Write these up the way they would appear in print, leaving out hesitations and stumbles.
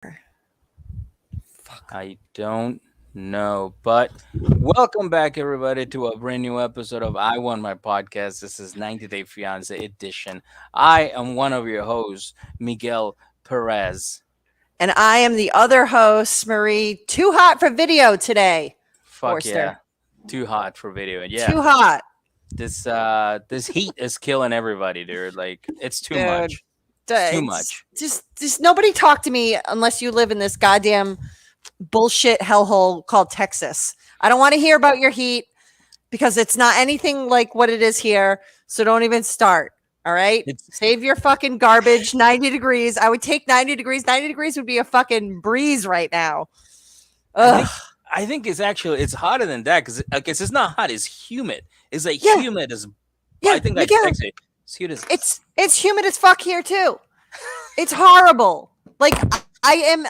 Fuck. I don't know. But welcome back, everybody, to a brand new episode of I Want My Podcast. This is 90 Day Fiance edition. I am one of your hosts, Miguel Perez. And I am the other host, Marie. Too hot for video today, Fuck Forster. yeah. Too hot for video. Yeah. Too hot. This heat is killing everybody, dude. Like it's too Dude. much. It's too much. Just nobody talk to me unless you live in this goddamn bullshit hellhole called Texas. I don't want to hear about your heat because it's not anything like what it is here. So don't even start. All right. Save your fucking garbage. 90 degrees. I would take 90 degrees. 90 degrees would be a fucking breeze right now. I think it's hotter than that because I guess it's not hot. It's humid. It's like humid as. Yeah, I think that's sexy. It's humid as. It's humid as fuck here too. It's horrible. Like I am.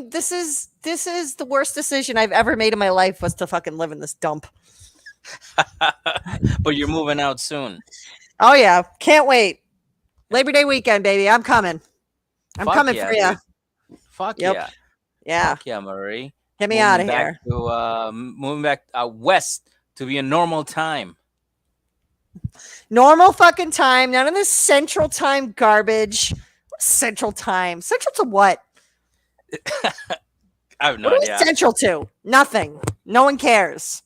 This is the worst decision I've ever made in my life was to fucking live in this dump. But you're moving out soon. Oh yeah, can't wait. Labor Day weekend, baby. I'm coming. I'm coming for you. Fuck yeah. Yeah. Fuck yeah, Marie. Get me out of here. Moving back west to be a normal time. Normal fucking time. None of this central time garbage. Central time. Central to what? I have no idea. Central to? Nothing. No one cares.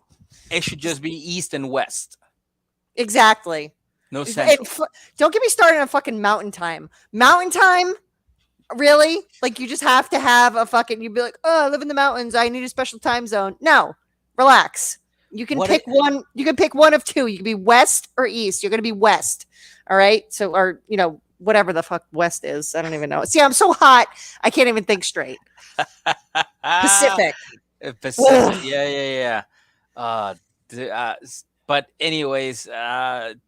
It should just be east and west. Exactly. No central. Don't get me started on fucking mountain time. Mountain time? Really? Like you just have to have a fucking, you'd be like, oh, I live in the mountains. I need a special time zone. No, relax. You can pick one. You can pick one of two. You can be west or east. You're going to be west. All right. So, or, whatever the fuck west is. I don't even know. See, I'm so hot. I can't even think straight. Pacific. Yeah. But anyways,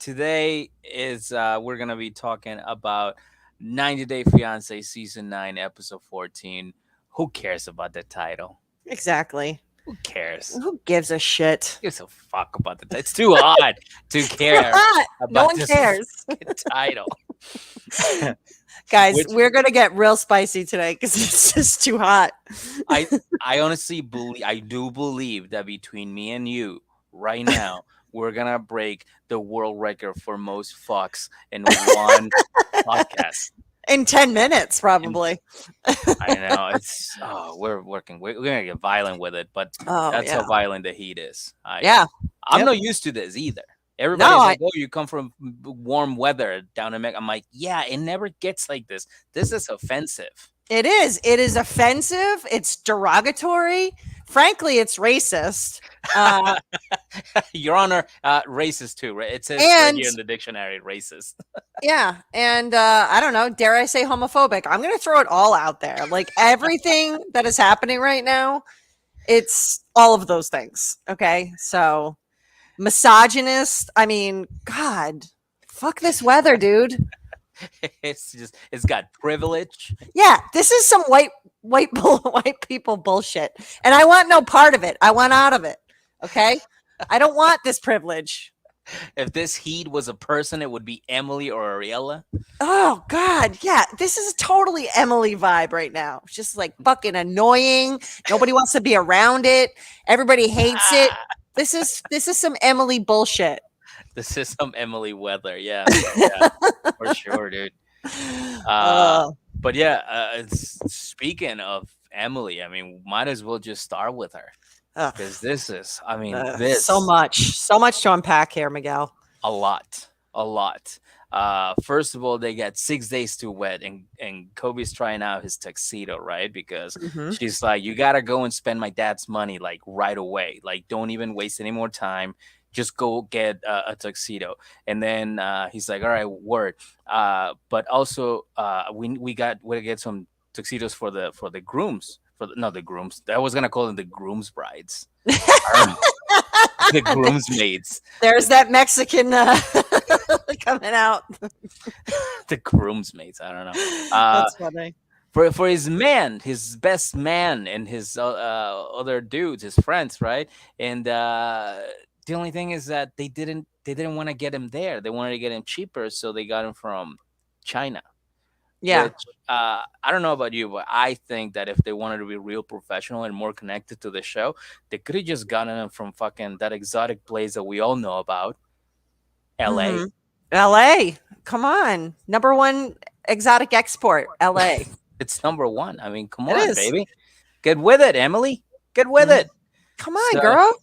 today is we're gonna be talking about 90 Day Fiance season 9 episode 14. Who cares about the title? Exactly. Who cares? Who gives a shit? Who gives a fuck about the title? It's too hot to care. About no one cares. Title. Guys, we're gonna get real spicy today because it's just too hot. I honestly believe that between me and you right now, we're gonna break the world record for most fucks in one podcast. In 10 minutes, probably. I know we're gonna get violent with it, but that's how violent the heat is. I'm not used to this either. Everybody's like, "Oh, you come from warm weather down in Mexico." I'm like, "Yeah, it never gets like this. This is offensive." It is. It is offensive. It's derogatory. Frankly, it's racist. Your Honor, racist too, right? It says right here in the dictionary, racist. Yeah, and I don't know. Dare I say homophobic? I'm going to throw it all out there. Like everything that is happening right now, it's all of those things. Okay, so misogynist. I mean, God, fuck this weather, dude. It's got privilege. Yeah, this is some white people bullshit, and I want no part of it. I want out of it. Okay, I don't want this privilege. If this heat was a person, it would be Emily or Ariella. Oh God, yeah, this is a totally Emily vibe right now. It's just like fucking annoying. Nobody wants to be around it. Everybody hates it. This is some Emily bullshit. This is some Emily weather, yeah, for sure, dude. But yeah, speaking of Emily, I mean, might as well just start with her because this is, I mean, so much to unpack here, Miguel. A lot. First of all, they got 6 days to wed, and Kobe's trying out his tuxedo, right? Because she's like, "You gotta go and spend my dad's money like right away. Like, don't even waste any more time. Just go get a tuxedo." And then he's like, "All right, word." But also, we get some tuxedos for the grooms. Not the grooms. I was gonna call them the grooms brides. The groomsmaids. There's that Mexican coming out. The groomsmaids. I don't know. That's funny. For his man, his best man, and his other dudes, his friends, right? And the only thing is that they didn't want to get him there. They wanted to get him cheaper, so they got him from China. Yeah. which I don't know about you, but I think that if they wanted to be real professional and more connected to the show, they could have just gotten them from fucking that exotic place that we all know about, LA. Mhm. LA. Come on. Number 1 exotic export, LA. It's number one. I mean, come It on, is. baby. Get with it, Emily. Get with Mhm. it. Come on, So girl.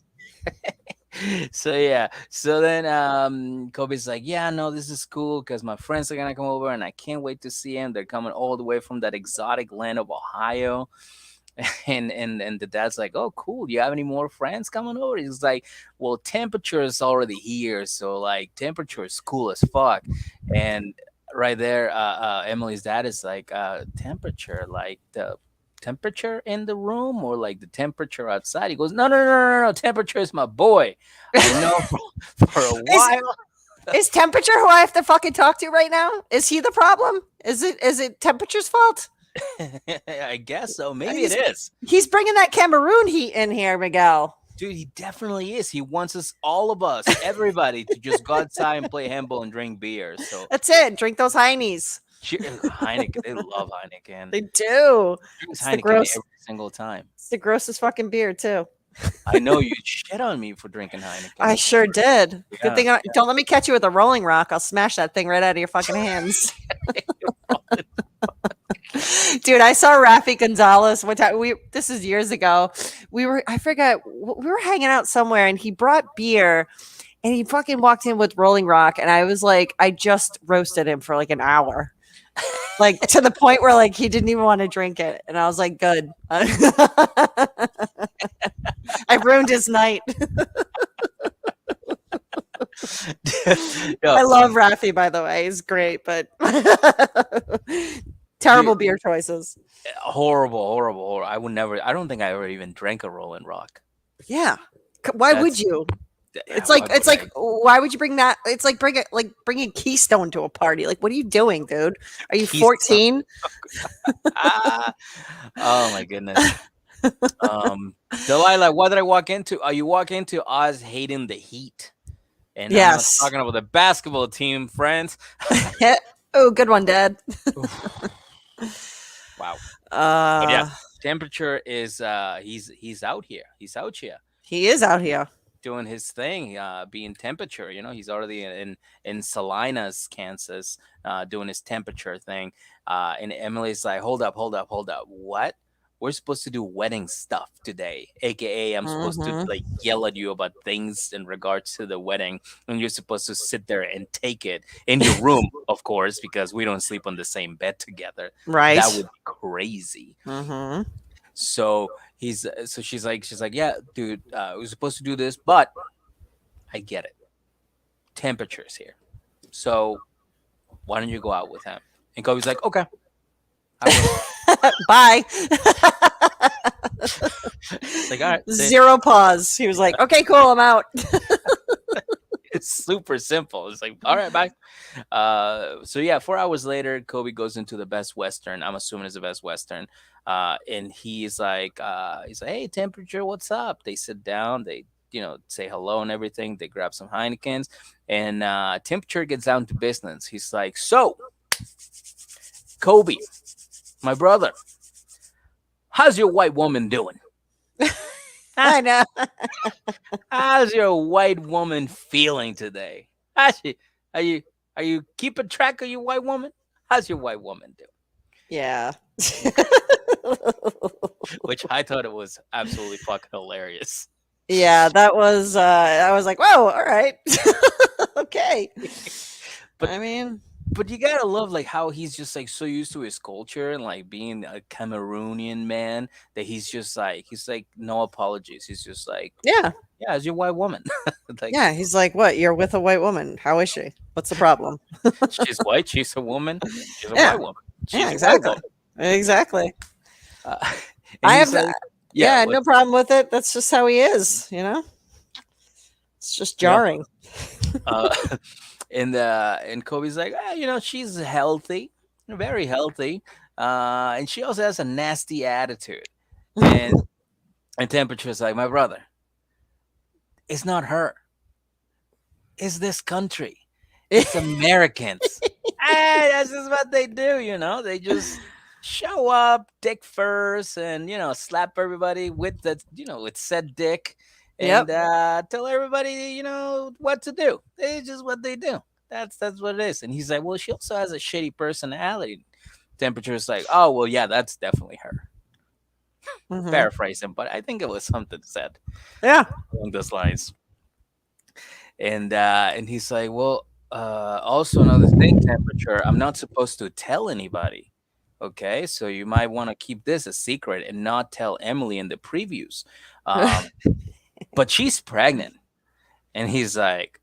so yeah. So then Kobe's like, yeah, no, this is cool because my friends are gonna come over and I can't wait to see them. They're coming all the way from that exotic land of Ohio. And the dad's like, oh cool, do you have any more friends coming over? He's like, well, temperature is already here, so like temperature is cool as fuck. And right there, Emily's dad is like, temperature, like the temperature in the room or like the temperature outside? He goes, no, no, no, no, no, temperature is my boy. I know for a Is while. is temperature who I have to fucking talk to right now? Is he the problem? Is it temperature's fault? I guess so, maybe it He's is. he's bringing that Cameroon heat in here, Miguel. Dude, he definitely is. He wants us, all of us, everybody, to just go outside and play handball and drink beer. So, That's it. Drink those Heinies. Heineken, they love Heineken. They do. Drinks It's the Heineken gross. every single time. It's the grossest fucking beer too. I know you shit on me for drinking I Heineken. sure did. Good Yeah. thing. Don't let me catch you with a Rolling Rock. I'll smash that thing right out of your fucking hands. Dude, I saw Rafi Gonzalez one time. This is years ago. I forget, we were hanging out somewhere and he brought beer and he fucking walked in with Rolling Rock. And I was like, I just roasted him for like an hour. Like to the point where like he didn't even want to drink it. And I was like, good. I ruined his night. Yo, I love Rafi, by the way. He's great, but terrible beer choices. horrible, horrible, horrible. I would never, I don't think I ever even drank a Rolling Rock. Yeah. Why would That's, you? It's why like would I? why would you bring that? It's like bringing Keystone to a party. Like, what are you doing, dude? Are you Keystone. 14? Ah, oh my goodness. Delilah, what did I walk into? You walk into Oz hating the Heat. And I'm not Yes. talking about the basketball team, friends. Oh, good one, Dad. Wow. But yeah, Uh, temperature is he's out here. He's out here he is out here. doing his thing, being temperature. You know, he's already in Salinas, Kansas, doing his temperature thing. And Emily's like, hold up, hold up, hold up. What? We're supposed to do wedding stuff today, aka I'm supposed to Mhm. like yell at you about things in regards to the wedding, and you're supposed to sit there and take it in your room, of course, because we don't sleep on the same bed together. Right. That would be crazy. Mm-hmm. So so she's like, yeah, dude, we're supposed to do this, but I get it. Temperatures here, so why don't you go out with him? And Kobe's like, okay, I will. Bye. It's like, all right, Zero pause. He was like, okay, cool, I'm out. it's super simple. It's like, all right, bye. So yeah, 4 hours later, Kobe goes into the Best Western. I'm assuming it's the Best Western. And he's like, hey, temperature, what's up? They sit down, they say hello and everything. They grab some Heinekens, and temperature gets down to business. He's like, so, Kobe, my brother, how's your white woman doing? I know. How's your white woman feeling today? How's she, are you keeping track of your white woman? How's your white woman doing? Yeah. Which I thought it was absolutely fucking hilarious. Yeah, that was I was like, whoa, all right. Okay. But I mean, but you gotta love like how he's just like so used to his culture and like being a Cameroonian man that he's like no apologies. He's just like, yeah. yeah, how's your white woman? Like, Yeah, he's like, what? You're with a white woman. How is she? What's the problem? she's white, she's a woman, she's a Yeah. white woman. She's Yeah, a white exactly. woman. Exactly. Uh, I he's have like, yeah, what, no problem with it. That's just how he is, It's just you know, jarring. uh, and Kobe's like, she's healthy, very healthy, and she also has a nasty attitude. And and Temperature's like, my brother, it's not her, it's this country, it's Americans. That's just what they do, They just show up, dick first, and slap everybody with with said dick, Yep. and tell everybody, what to do. It's just what they do. That's what it is. And he's like, well, she also has a shitty personality. Temperature is like, oh well, yeah, that's definitely her. Hmm. Paraphrase him, but I think it was something said Yeah. along those lines. And he's like, well, also another thing, temperature. I'm not supposed to tell anybody. Okay, so you might want to keep this a secret and not tell Emily in the previews. Um, but she's pregnant, and he's like,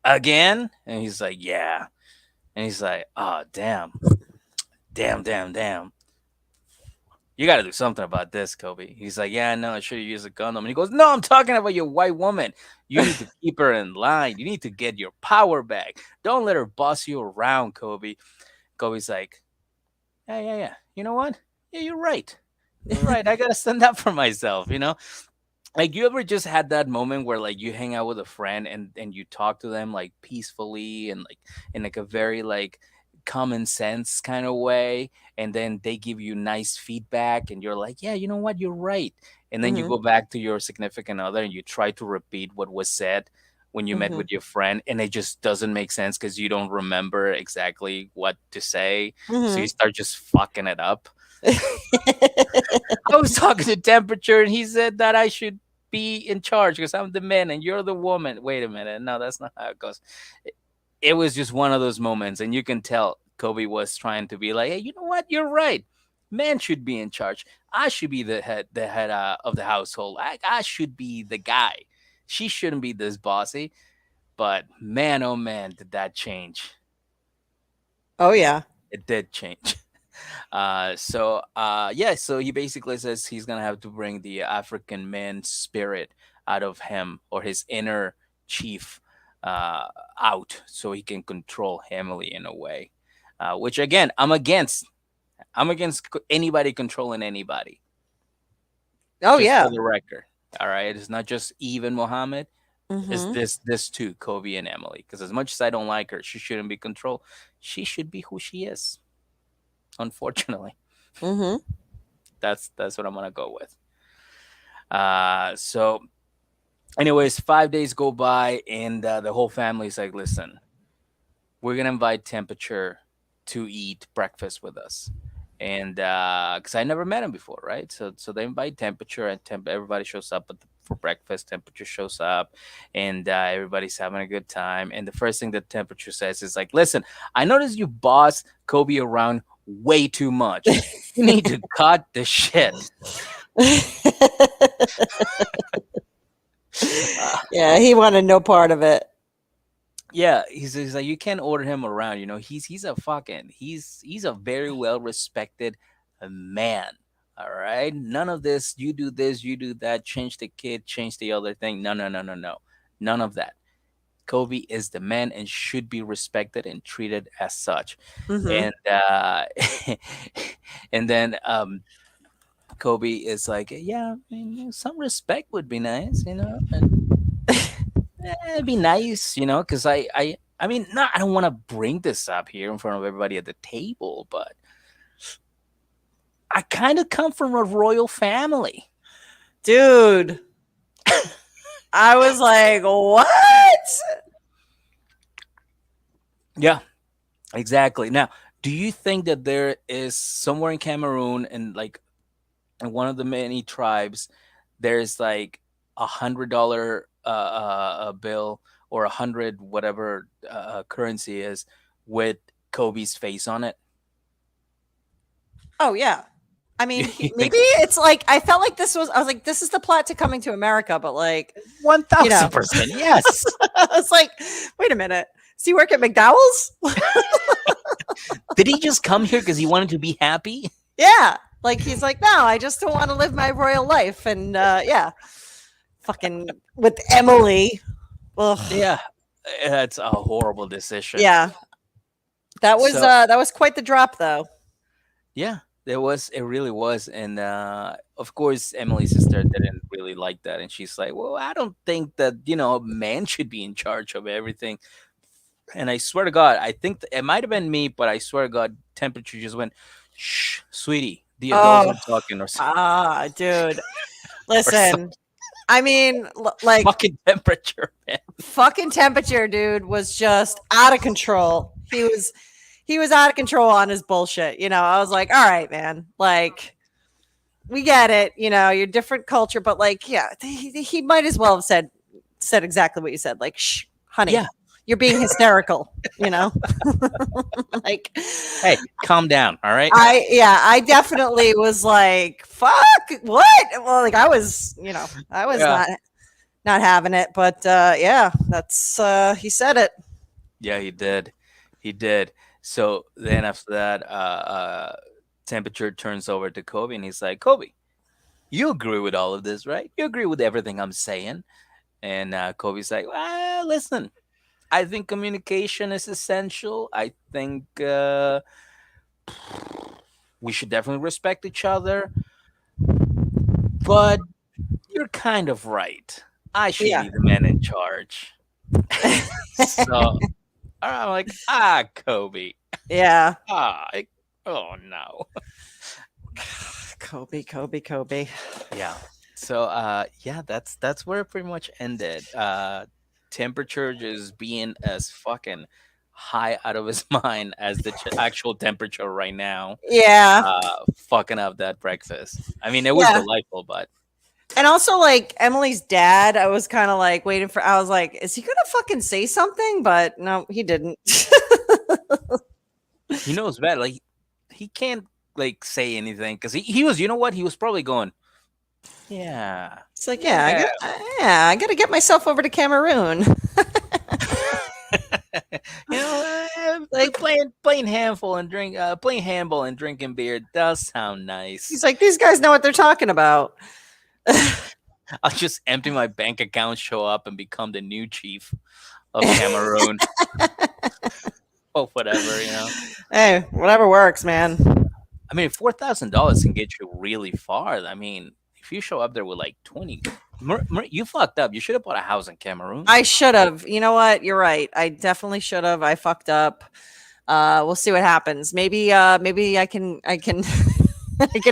again, and he's like, yeah, and he's like, oh damn, damn, damn, damn. You got to do something about this, Kobe. He's like, yeah, no, I should have used a condom. And he goes, no, I'm talking about your white woman. You need to keep her in line. You need to get your power back. Don't let her boss you around, Kobe. Kobe's like, yeah, yeah, yeah. You know what? Yeah, you're right. You're right. I got to stand up for myself. Like, you ever just had that moment where like you hang out with a friend and you talk to them like peacefully and like in like a very like common sense kind of way, and then they give you nice feedback and you're like, yeah, you know what, you're right. And then you Hmm. go back to your significant other and you try to repeat what was said when you met Hmm. with your friend, and it just doesn't make sense because you don't remember exactly what to say, so you Hmm. start just fucking it up. I was talking to temperature, and he said that I should be in charge because I'm the man and you're the woman. Wait a minute. No, that's not how it goes. It was just one of those moments, and you can tell Kobe was trying to be like, hey, you know what? You're right. Man should be in charge. I should be the head of the household. I should be the guy. She shouldn't be this bossy. But man, oh man, did that change? Oh yeah. It did change. Yeah, so he basically says he's gonna have to bring the African man spirit out of him, or his inner chief, out, so he can control Emily in a way. Which again, I'm against. I'm against anybody controlling anybody. Oh Just for yeah. the record, all right. It's not just even Muhammad. It's Hmm. this too, Kobe and Emily. Because as much as I don't like her, she shouldn't be controlled. She should be who she is. Unfortunately, Hmm. that's what I'm gonna go with. So anyways, 5 days go by, and the whole family's like, listen, we're gonna invite temperature to eat breakfast with us. And because I never met him before, right? So they invite temperature, and everybody shows up for breakfast. Temperature shows up, and everybody's having a good time. And the first thing that temperature says is like, listen, I noticed you boss Kobe around way too much. You need to cut the shit. Yeah, he wanted no part of it. Yeah, he's like, you can't order him around. He's a fucking he's a very well respected man. All right, none of this. You do this, you do that. Change the kid, change the other thing. No, no, no, no, no, none of that. Kobe is the man and should be respected and treated as such. Hmm. And and then Kobe is like, yeah, I mean, some respect would be nice. And it'd be nice, because I mean, not I don't want to bring this up here in front of everybody at the table, but I kind of come from a royal family. Dude, I was like, what? Yeah, exactly. Now, do you think that there is somewhere in Cameroon, and like in one of the many tribes, there's like $100 bill, or 100 whatever currency is, with Kobe's face on it? Oh yeah. I mean, You think maybe so? it's like I felt like I was like, this is the plot to Coming to America, but like, One you know, thousand percent, yes. I was like, wait a minute. Does he work at McDowell's? Did he just come here because he wanted to be happy? Yeah. Like he's like, no, I just don't want to live my royal life. And yeah, fucking with Emily. Ugh. Yeah, that's a horrible decision. Yeah. So That was quite the drop though. yeah, it really was, and of course Emily's sister didn't really like that, and she's like, "Well, I don't think that a man should be in charge of everything." And I swear to God, I think it might have been me, but I swear to God, temperature just went, shh, sweetie, the adults Oh, are talking, or dude. or some Listen, I mean, like fucking temperature, man. fucking temperature, dude, was just out of control. He was out of control on his bullshit. I was like, all right, man, like we get it. You're different culture, but like, yeah, he might as well have said exactly what you said. Like, shh, honey, Yeah. you're being hysterical. Like Hey, calm down. All right. I definitely was like, fuck, what? Well, like I was Yeah. not having it, but yeah, that's he said it. Yeah, he did. He did. So then after that, temperature turns over to Kobe, and he's like, Kobe, you agree with all of this, right? You agree with everything I'm saying? And Kobe's like, well, listen, I think communication is essential. I think we should definitely respect each other, but you're kind of right. I should Yeah. be the man in charge. So I'm like, Kobe. Yeah. Ah, oh no. Kobe, Kobe, Kobe. Yeah. So yeah, that's where it pretty much ended. Temperature just being as fucking high out of his mind as the actual temperature right now. Yeah. Fucking up that breakfast. I mean, it was Yeah. delightful, but And also, like Emily's dad, I was kind of like waiting for. I was like, is he gonna fucking say something? But no, he didn't. he knows better. Like he can't like say anything because he was. You know what? He was probably going. Yeah. It's like, yeah, Yeah. I gotta get myself over to Cameroon. Like, Playing handful and playing handball and drinking beer does sound he's nice. like, these guys know what they're talking about. I'll just empty my bank account, show up, and become the new chief of Cameroon or whatever. Hey, whatever works, man. I mean, $4,000 can get you really far. I mean, if you show up there with like 20, you fucked up. You should have bought a house in Cameroon. I should have. You know what? You're right. I definitely should have. I fucked up. We'll see what happens. Maybe I can I can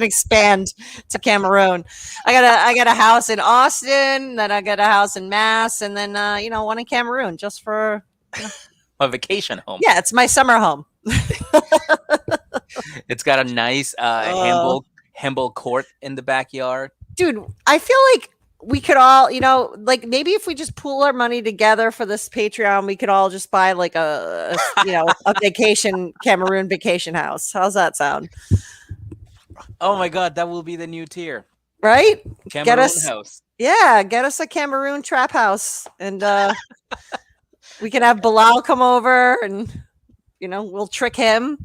expand to Cameroon. I got a house in Austin, then I got a house in Mass, and then one in Cameroon just for A vacation home. yeah, it's my summer home. It's got a nice Uh, handball court in the backyard. dude, I feel like we could all, like maybe if we just pool our money together for this Patreon, we could all just buy like a vacation Cameroon vacation house. How's that sound? Oh my god, that will be the new tier. Right? Get Cameroon us, house. yeah, get us a Cameroon trap house, and we can have Bilal come over, and we'll trick him.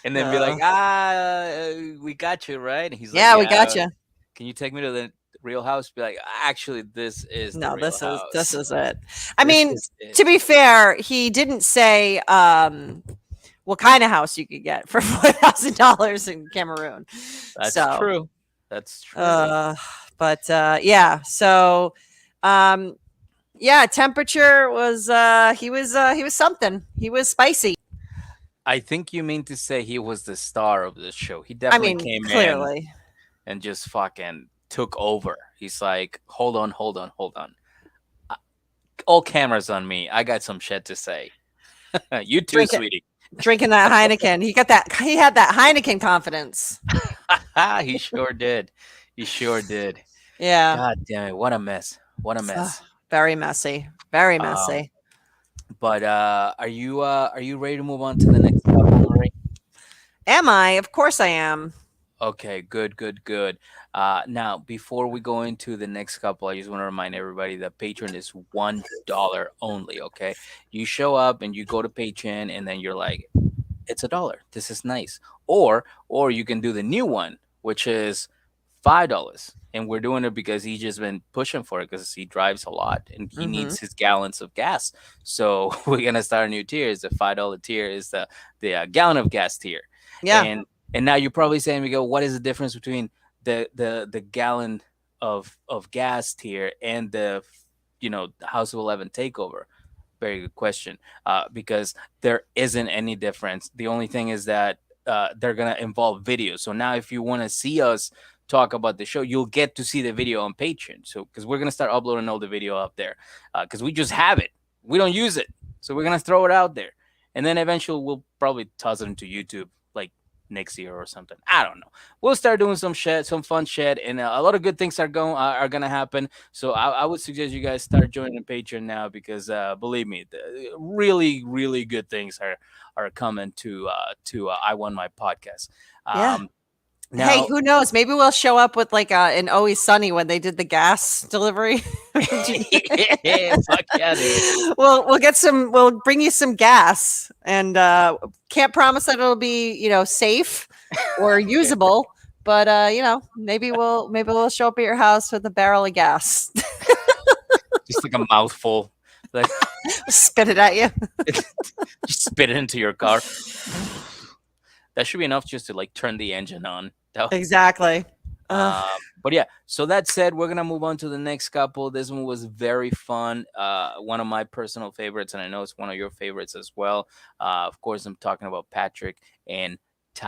And then be like, Uh, we got you, right? And he's like, yeah, we yeah, got you. can you take me to the real house? Be like, actually, this is the No, real this house. is it. I This mean, is it. to be fair, he didn't say what kind of house you could get for $4,000 in Cameroon. That's So, true. That's true. uh, but yeah, so um, yeah, temperature was he was something. He was spicy. I think you mean to say he was the star of this show. He I definitely mean, came in clearly. and just fucking took over. He's like, hold on, hold on, hold on. Uh, All cameras on me. I got some shit to say. You too, Drinking sweetie. drinking that Heineken. He had that Heineken confidence. He sure did. He sure did. Yeah. God damn it. What a mess. What a Ugh, mess. very messy. Very Um, messy. but are you ready to move on to the next couple, Marie? Am I? Of course I am. Okay, good, good, good. Now before we go into the next couple, I just want to remind everybody that Patreon is $1 only. Okay, you show up and you go to Patreon, and then you're like, it's $1. This is nice. Or you can do the new one, which is $5. And we're doing it because he's just been pushing for it because he drives a lot and he Mhm. needs his gallons of gas. So we're gonna start a new tier. Is the $5 tier is the gallon of gas tier. Yeah. And now you're probably saying, we go, what is the difference between the gallon of gas tier and the House of 11 takeover? Very good question. Because there isn't any difference. The only thing is that they're gonna involve video. So now, if you want to see us talk about the show, you'll get to see the video on Patreon. So because we're gonna start uploading all the video up there, because we just have it, we don't use it, so we're gonna throw it out there, and then eventually we'll probably toss it into YouTube like next year or something. I don't know. We'll start doing some fun shit, and a lot of good things are gonna happen. So I would suggest you guys start joining Patreon now, because believe me, really really good things are coming to I Won My Podcast. Yeah. Um, Hey, Now, who knows? Maybe we'll show up with like an Always Sunny when they did the gas delivery. fuck yeah, dude. We'll get some. We'll bring you some gas, and can't promise that it'll be safe or usable. But maybe we'll show up at your house with a barrel of gas, Just like a mouthful, like spit it at you. just spit it into your car. That should be enough just to like turn the engine on. Exactly. Um, but yeah, so that said, we're gonna move on to the next couple. This one was very fun. One of my personal favorites, and I know it's one of your favorites as well. Of course, I'm talking about Patrick and